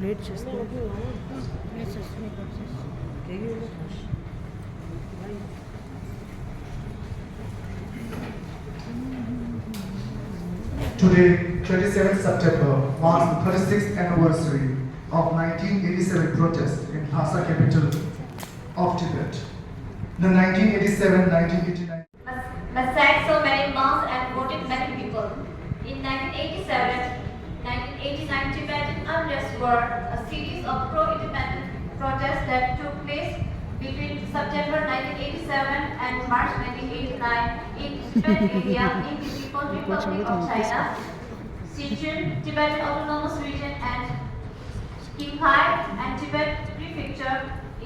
Late చేస్తాను. Today, 27th September, marks the 36th anniversary of 1987 protest in Lhasa, capital of Tibet. The 1987-1989 massacred so many monks and voted many people. In 1987, 1989 Tibetan unrest were a series of pro-independence protests that took place between September 1987 and March 1989 in Tibet area in the People's Republic of China, Xinjiang, Tibetan Autonomous Region and Qinghai and Tibet Prefecture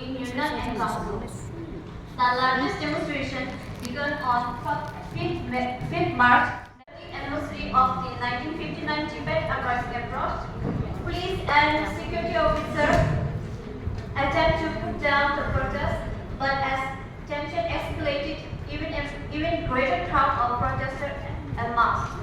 in Yunnan and Gansu. The largest demonstration began on 5th March, the anniversary of the 1959 Tibet uprising approached. Police and security officers attempted to put down the protest, but as tension escalated, even greater crowd of protesters amassed.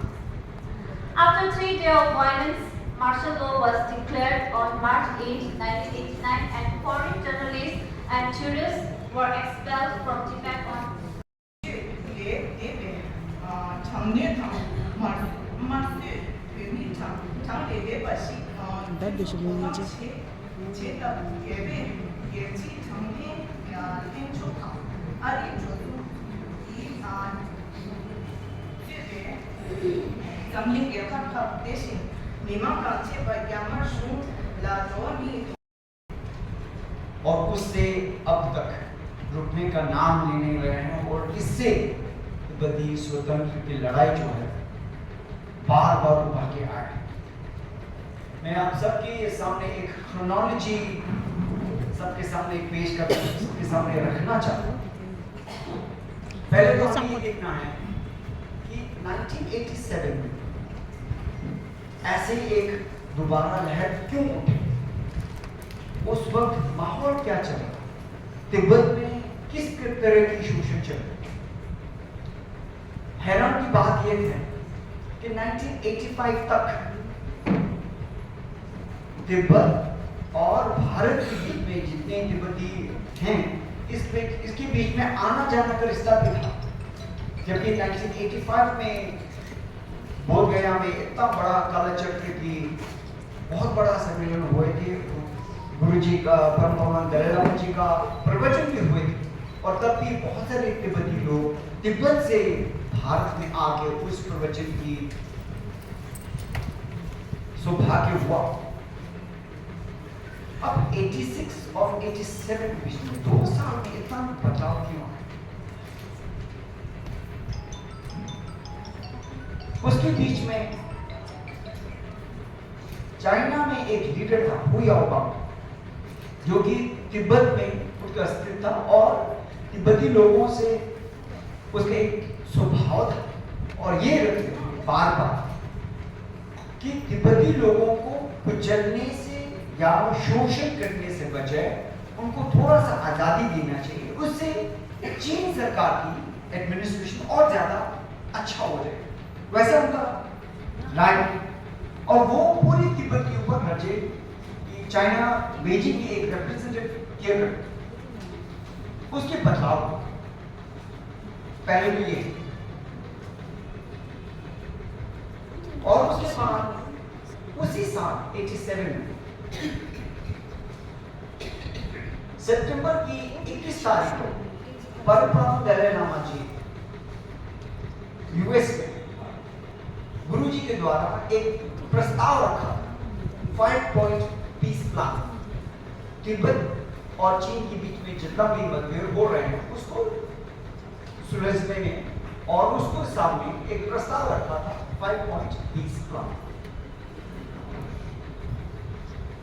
After 3 days of violence, martial law was declared on March 8, 1989, and foreign journalists and tourists were expelled from Tibet on और उससे अब तक रुकने का नाम ले नहीं रहे हैं और इससे तिब्बती स्वतंत्र की लड़ाई जो है बार बार उभर के आए। मैं आप सबके सामने एक क्रोनोलॉजी सबके सामने पेश करना सबके सामने रखना चाहता हूँ। पहले तो हमें ये देखना है कि 1987 में ऐसे एक दोबारा लहर क्यों उठी, उस वक्त माहौल क्या चला, तिब्बत में किस तरह की शोषण चल रही। हैरान की बात यह है कि 1985 तक तिब्बत और भारत के बीच में जितने तिब्बती हैं इसके बीच में आना जाना का रिश्ता भी था। जबकि 1985 में बोध गया में इतना बड़ा कालचक्र की बहुत बड़ा सम्मेलन हुए थे, गुरु जी का परम पावन दलाई लामा जी का प्रवचन भी हुए थे और तब भी बहुत सारे तिब्बती लोग तिब्बत से भारत में आके उस प्रवचन की सौभाग्य हुआ। अब 86 और 87 के बीच में 2 साल में इतना बदलाव क्यों आया? उसके बीच में चाइना में एक लीडर था हुयाओबा, जो कि तिब्बत में उसका अस्तित्व था और तिब्बती लोगों से उसका एक स्वभाव था और ये बार बार कि तिब्बती लोगों को कुचलने से या शोषण करने से बजाय उनको थोड़ा सा आजादी देना चाहिए, उससे चीन सरकार की एडमिनिस्ट्रेशन और ज्यादा अच्छा हो जाए, वैसा उनका राय। और वो पूरी तिब्बत के ऊपर नजर चाइना बीजिंग की एक रिप्रेजेंटेटिव किया करते, उसके बदलाव पहले भी ये और उसके बाद उसी साल 87 में सितंबर की 21 तारीख को परम पावन दलाई लामा जी यूएस में गुरु जी के द्वारा एक प्रस्ताव रखा 5 पॉइंट पीस प्लान। तिब्बत और चीन के बीच में जितना भी मतभेद हो रहे हैं उसको सुलझने में और उसको सामने एक प्रस्ताव रखा था 5 पॉइंट पीस प्लान।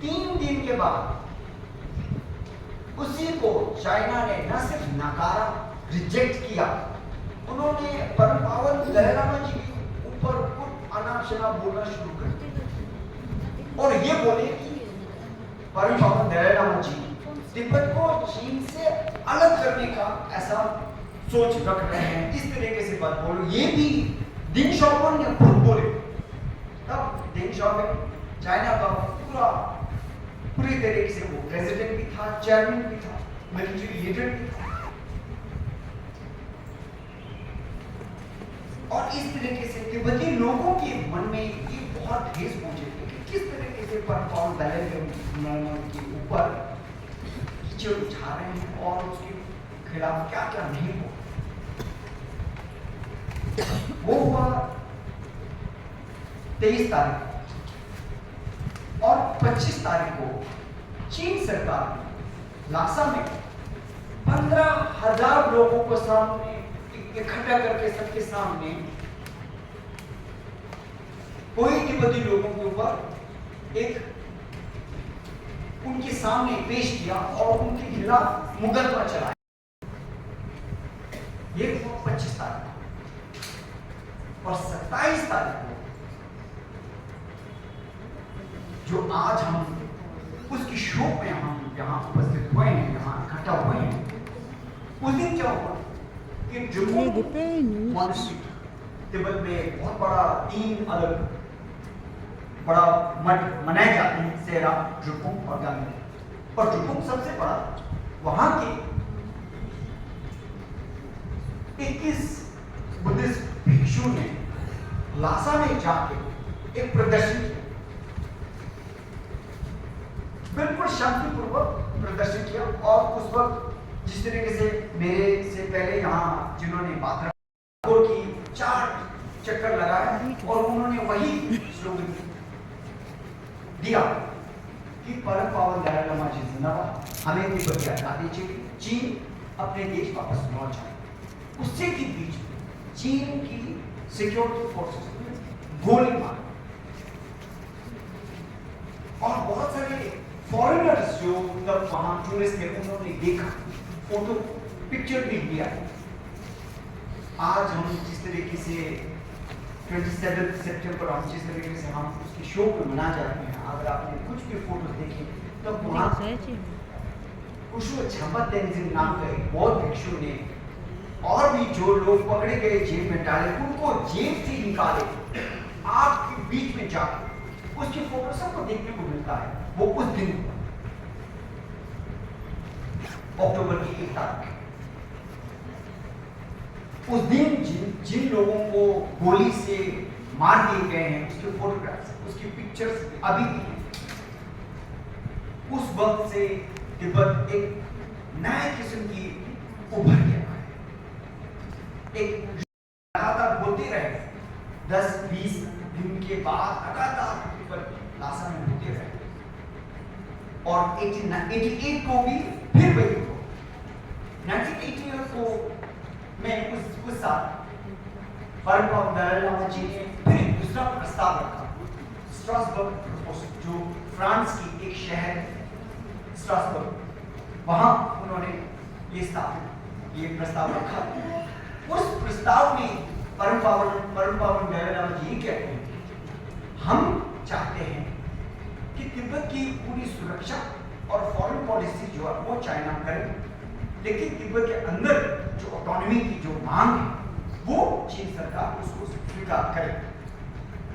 3 दिन के बाद उसी को चाइना ने न सिर्फ नकारा, रिजेक्ट किया, उन्होंने परम पावन दलाई लामा जी के ऊपर अनाप शनाप बोलना शुरू कर दिया और ये बोले कि परम पावन दलाई लामा जी तिब्बत को चीन से अलग करने का ऐसा सोच रख रहे हैं, इस तरीके से बात बोलो। ये भी डेंग शाओपिंग ने खुद बोले। तब डेंग शाओपिंग चाइना का पूरा पूरी तरीके से वो प्रेसिडेंट भी था, चेयरमैन भी था, मिलिट्री लीडर भी था। और इस तरीके से तिब्बती लोगों के मन में ये बहुत ठेस पहुंचे थे कि किस तरीके से परम्पावल बैलेंस के ऊपर कीचड़ उठा रहे हैं और उसके खिलाफ क्या क्या नहीं हो। वो हुआ 23 तारीख और 25 तारीख को चीन सरकार ने लासा में 15,000 लोगों को सामने इकट्ठा करके सबके सामने कोई तिब्बती लोगों के ऊपर एक उनके सामने पेश किया और उनके खिलाफ मुकदमा चलाया। ये हुआ 25 तारीख और 27 तारीख को जो आज हम उसकी शोक में हम यहाँ उपस्थित हुए हैं, यहाँ इकट्ठा हुए हैं, उस दिन क्या हुआ कि तिब्बत में बहुत बड़ा 3 अलग बड़ा मठ मनाए जाते हैं, सेरा, ड्रुपुंग और गांगी। और ड्रुपुंग सबसे बड़ा, वहां के 21 बुद्धिस्ट भिक्षु ने लासा में जाके एक प्रदर्शन किया, बिल्कुल शांतिपूर्वक प्रदर्शन किया। और उस वक्त जिस तरीके से मेरे से पहले यहाँ जिन्होंने बात की 4 चक्कर लगाए और उन्होंने वही स्लोगन दिया कि परम पावन दलाई लामा जी जिंदाबाद, हमें तिब्बत की आजादी चाहिए, चीन अपने देश वापस लौट जाए। उससे के बीच में चीन की सिक्योरिटी फोर्सेस गोली मारी और बहुत सारे फॉरेनर्स जो तब वहां टूरिस्ट थे उन्होंने देखा, फोटो पिक्चर भी लिया। आज हम जिस तरीके से 27 सितंबर हम जिस तरीके से हम उसकी शो को मना जाते हैं, अगर आपने कुछ भी फोटो देखे तो वहाँ कुशु छम्बा तेंजिन नाम का एक बौद्ध भिक्षु ने और भी जो लोग पकड़े गए जेल में डाले उनको जेल से निकाले, आग के बीच में जाके उसकी फोटो सबको देखने को मिलता है। वो उस दिन अक्टूबर की 1 तारीख, उस दिन जिन लोगों को गोली से मार दिए गए हैं उसके फोटोग्राफ्स, उसकी पिक्चर्स अभी भी हैं। उस वक्त से तिब्बत एक नए किस्म की उभर गया है। एक लगातार होते रहे 10-20 दिन के बाद लगातार तिब्बत लासा में होते रहे और 1888 को भी फिर वही हुआ। 1988 को में उस साल परम पावन दलाई लामा जी ने फिर दूसरा प्रस्ताव रखा, स्ट्रासबर्ग प्रपोजल, जो फ्रांस की एक शहर है स्ट्रासबर्ग, वहां उन्होंने ये प्रस्ताव रखा। उस प्रस्ताव में परम पावन दलाई लामा जी कहते हैं, हम चाहते हैं कि तिब्बत की पूरी सुरक्षा और फॉरेन पॉलिसी जो है वो चाइना करे, लेकिन तिब्बत के अंदर जो ऑटोनॉमी की जो मांग है वो चीन सरकार उसको स्वीकार करे।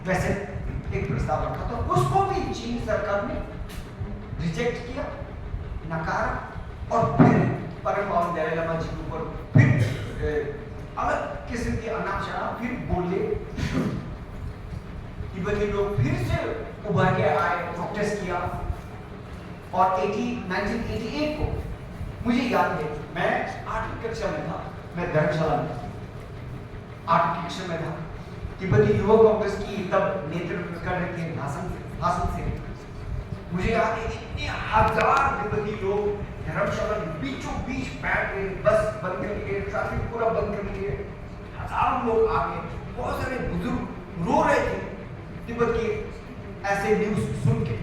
वैसे एक प्रस्ताव रखा था, उसको भी चीन सरकार ने रिजेक्ट किया, नकारा और फिर परम पावन दलाई लामा जी के ऊपर फिर अलग किस्म की अनाप फिर बोले। तिब्बती लोग फिर से उभर के आए, प्रोटेस्ट किया और 1988 को मुझे याद है, मैं 8वीं कक्षा में था, मैं धर्मशाला में 8वीं कक्षा में था। तिब्बती युवा कांग्रेस की तब नेतृत्व कर रहे थे भाषण से मुझे याद है इतने हजार तिब्बती लोग धर्मशाला में बीचों बीच बैठ गए, बस बंद कर लिए, ट्रैफिक पूरा बंद कर लिए, हजारों लोग आ गए, बहुत सारे बुजुर्ग रो रहे थे तिब्बत के ऐसे न्यूज सुन के।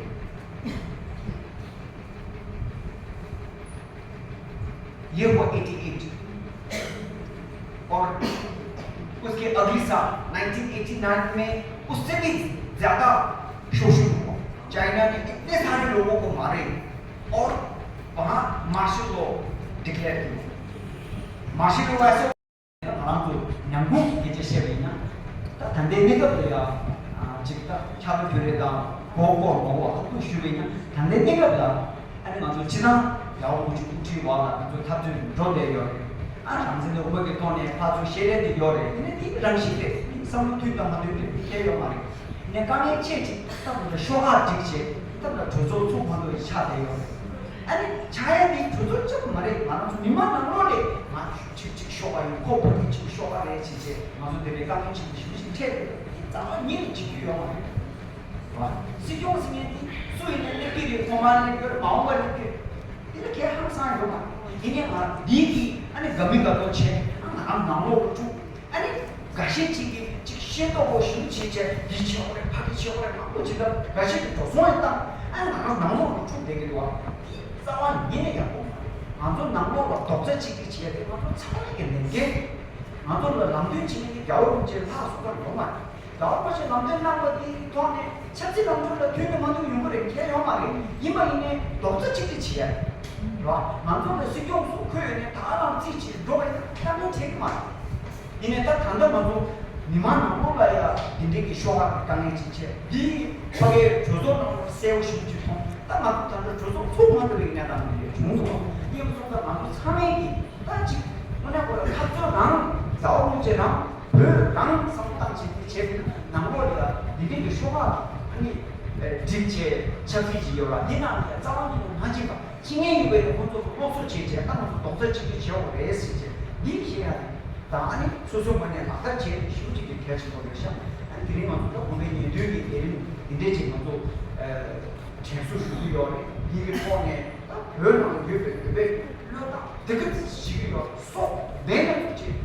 ये हुआ 88 और उसके अगले साल 1989 में उससे भी ज्यादा शोषण हुआ। चाइना ने इतने सारे लोगों को मारे और वहां मार्शल लॉ डिक्लेयर किया। मार्शल लॉ ऐसे nyambung gitu sih na tandem itu ya jika cabai jual 고고 또 쉬우냐 단내 내가다 아니 맞아 지나 야오 무지 국지 와라 또 탑준 로데요 아 잠시는 오버게 돈에 파주 쉐레데 요래 근데 이랑 시대 상무 투입도 안 되는데 이게요 말이 그냥 강에 체지 딱부터 쇼가 직지 딱부터 조조 총판도 차대요 아니 자연이 조조 좀 말해 많아 미만 나오래 막 직직 쇼가 있고 직 쇼가 내 지지 맞아 되게 강에 치지 심심 체 짱은 일 지켜요 와 시종승의 수인의 길이 고만의 그 마음을 이렇게 항상 이거 이게 막 니기 아니 가미가 도체 안 나오고 좀 아니 가시치기 직시도 보시면 진짜 이치오래 파기치오래 막 지금 가시 조선했다 아니 나오고 좀 되기도 와 싸wan 얘네가 뭐 아주 나오고 독자치기 지야 되고 참아야겠는 게 아주 남들 지는 겨울 제 파수가 너무 많아 나와서 남들 나머지 돈에 첫째 남들도 뒤에 만들고 용거를 해요 말이 이만이네 독자치기 지야 와 만들어 시경수 그에 다 남지지 너가 하면 제그만 이네 딱 단단만도 니만 먹어야 인디기 쇼가 강해지지 니 저게 조선으로 세우시면 지통 딱 맞고 단단 조선 소만들어 있냐다는 게 중국 이게 무슨 말 삼행이 딱지 뭐냐고 합조랑 나오문제랑 그랑 성당지 제 남고리가 니네 쇼가 아니 직제 저기지요라 니나 짜왕이는 하지마 징행이고에 먼저 로스 제제 땅을 독자치기 지역으로 했지 니시야 다 아니 소소만에 막다 제 휴지기 개치고 그러셔 아니 드리면 또 오늘 얘들이 내린 이대지 먼저 제수 수요래 이게 폰에 별로 왜 되게 지기요 쏙 내가 지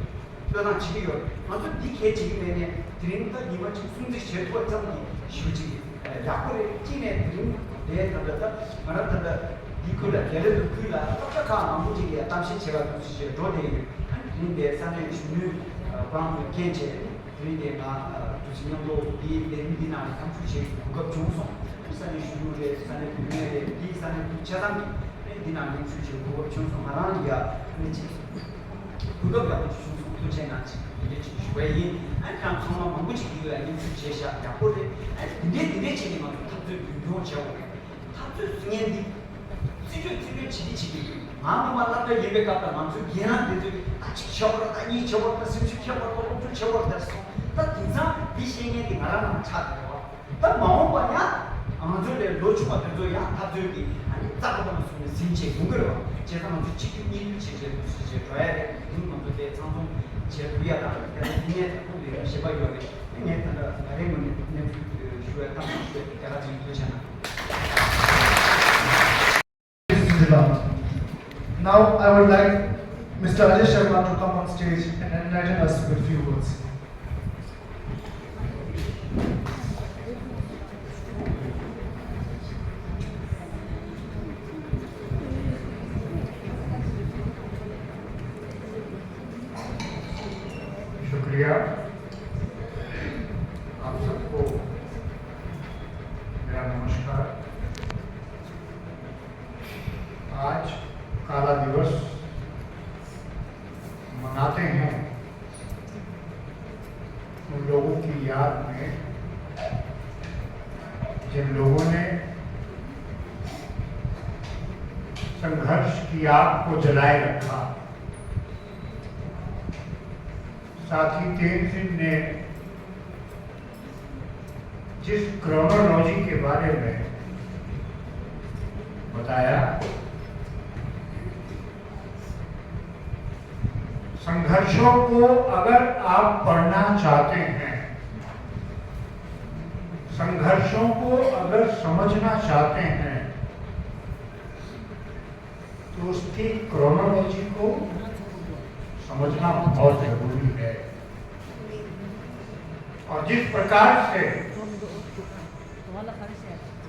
너나 지기요 먼저 니게 지기면에 드리는 거 이번 지금 숨듯이 제도가 잡기 휴지 약불에 찐에 드리는 내 단다 말한다 이거를 예를 들어 그라 딱딱한 아무지게 당시 제가 무슨 로데이 근데 산에 주는 방금 개체 그리게 나 두신년도 이 내린디나 감수시 그것 중소 산에 주는데 산에 분야에 이 산에 부차당 디나 감수시 그것 중소 하나는 게 근데 그것 같은 중소 부채나지 이게 왜 아니 그냥 정말 뭔지 이거야 인수 제시야 약보를 근데 지금은 탑들 유용 지하고 탑들 중에 지금 지기 마음이 말랐다 예배 갔다 마음속 미안한데 아직 쳐버렸다 이 쳐버렸다 심식 쳐버렸다 엄청 쳐버렸다 딱 인상 이 시행에 말하는 차대요 딱 마음 봐야 아무들 놓치고 들어야 탑들이 아니 딱 보면 진짜 부끄러워 제가 먼저 지금 일 제제 줘야 돼 이런 것도 장동 제 위하다 그냥 우리 시바이오에 그냥 나래문에 주에 딱 내가 지금 그러잖아 Now I would like Mr. Ajay Sharma to come on stage and enlighten us with a few words. शुक्रिया आप सबको मेरा नमस्कार आज काला दिवस मनाते हैं उन लोगों की याद में जिन लोगों ने संघर्ष की आग को जलाए रखा साथ ही तेनजिन ने जिस क्रोनोलॉजी के बारे में बताया संघर्षों को अगर आप पढ़ना चाहते हैं संघर्षों को अगर समझना चाहते हैं तो उसकी क्रोनोलॉजी को समझना बहुत जरूरी है और जिस प्रकार से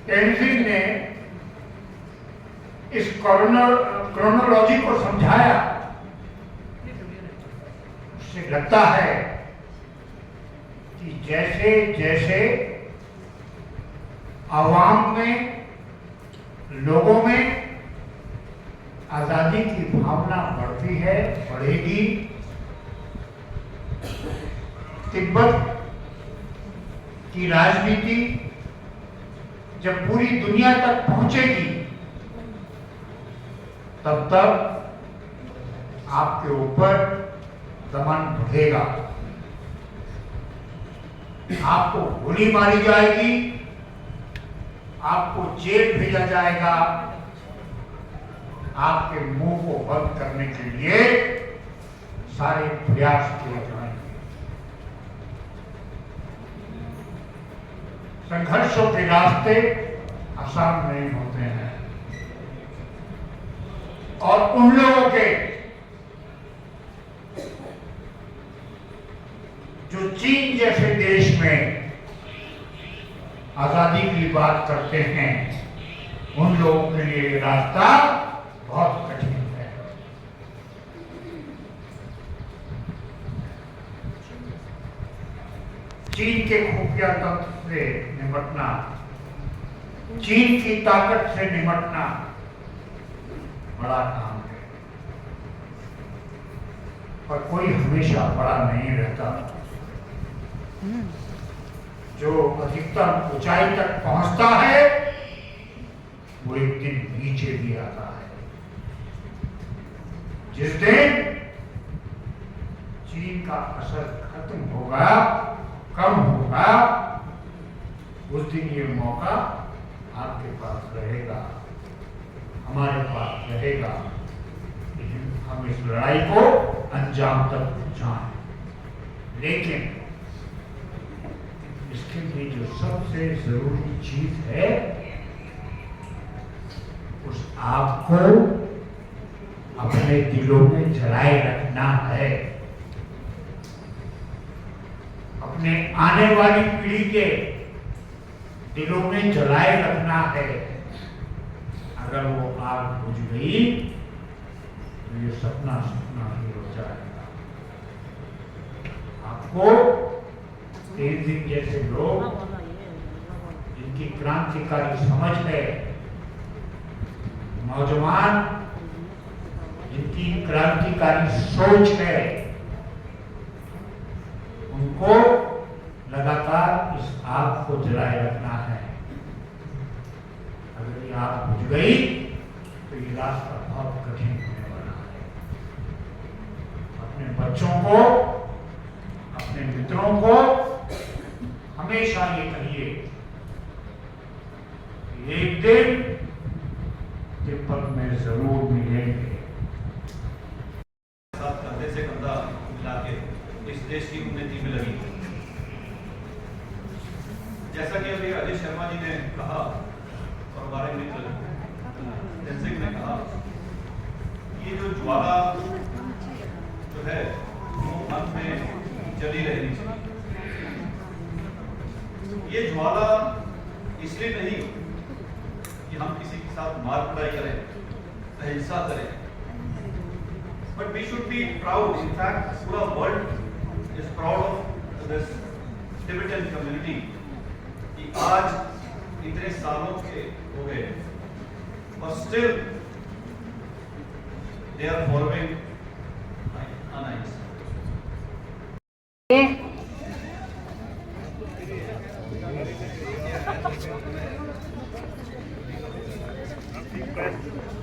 तेनजिन ने इस क्रोनोलॉजी को समझाया उससे लगता है कि जैसे जैसे आवाम में लोगों में आजादी की भावना बढ़ती है बढ़ेगी तिब्बत की राजनीति जब पूरी दुनिया तक पहुंचेगी तब तक आपके ऊपर दमन बढ़ेगा, आपको गोली मारी जाएगी, आपको जेल भेजा जाएगा, आपके मुंह को बंद करने के लिए सारे प्रयास किए जाएंगे। संघर्षों के रास्ते आसान नहीं होते हैं और उन लोगों के जो चीन जैसे देश में आजादी की बात करते हैं, उन लोगों के लिए ये रास्ता बहुत कठिन है। चीन के खुफिया तंत्र से निपटना, चीन की ताकत से निपटना बड़ा काम है, पर कोई हमेशा बड़ा नहीं रहता। जो अधिकतम ऊंचाई तक पहुंचता है वो एक दिन नीचे भी आता है। जिस दिन चीन का असर खत्म होगा, कम होगा, उस दिन ये मौका आपके पास रहेगा, हमारे पास रहेगा, लेकिन हम इस लड़ाई को अंजाम तक पहुंचाएं। लेकिन इसके लिए जो सबसे जरूरी चीज है, उस आग को अपने दिलों में जलाए रखना है, अपने आने वाली पीढ़ी के दिलों में जलाए रखना है। अगर वो आग बुझ गई तो ये सपना सपना ही हो जाएगा। आपको तेज सिंह जैसे लोग जिनकी क्रांतिकारी समझ है, नौजवान जिनकी क्रांतिकारी सोच है, उनको लगातार इस आग को जलाए रखना है। अगर ये आग बुझ गई तो ये रास्ता बहुत कठिन होने वाला है। अपने बच्चों को, अपने मित्रों को हमेशा ये कहिए, एक दिन तिब्बत में जरूर मिलेंगे। साथ कंधे से कंधा मिला के इस देश की उन्नति में लगी। जैसा कि अभी अजय शर्मा जी ने कहा और हमारे मित्र टेंसिंग ने कहा, ये जो ज्वाला जो है वो मन में जली रहनी चाहिए। ये ज्वाला इसलिए नहीं कि हम किसी के साथ मार कुटाई करें, अहिंसा करें, but we should be proud, in fact पूरा world is proud of this Tibetan community कि आज इतने सालों के हो गए और स्टिल दे आर फॉलोइंग अनआइस। Thank you.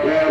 One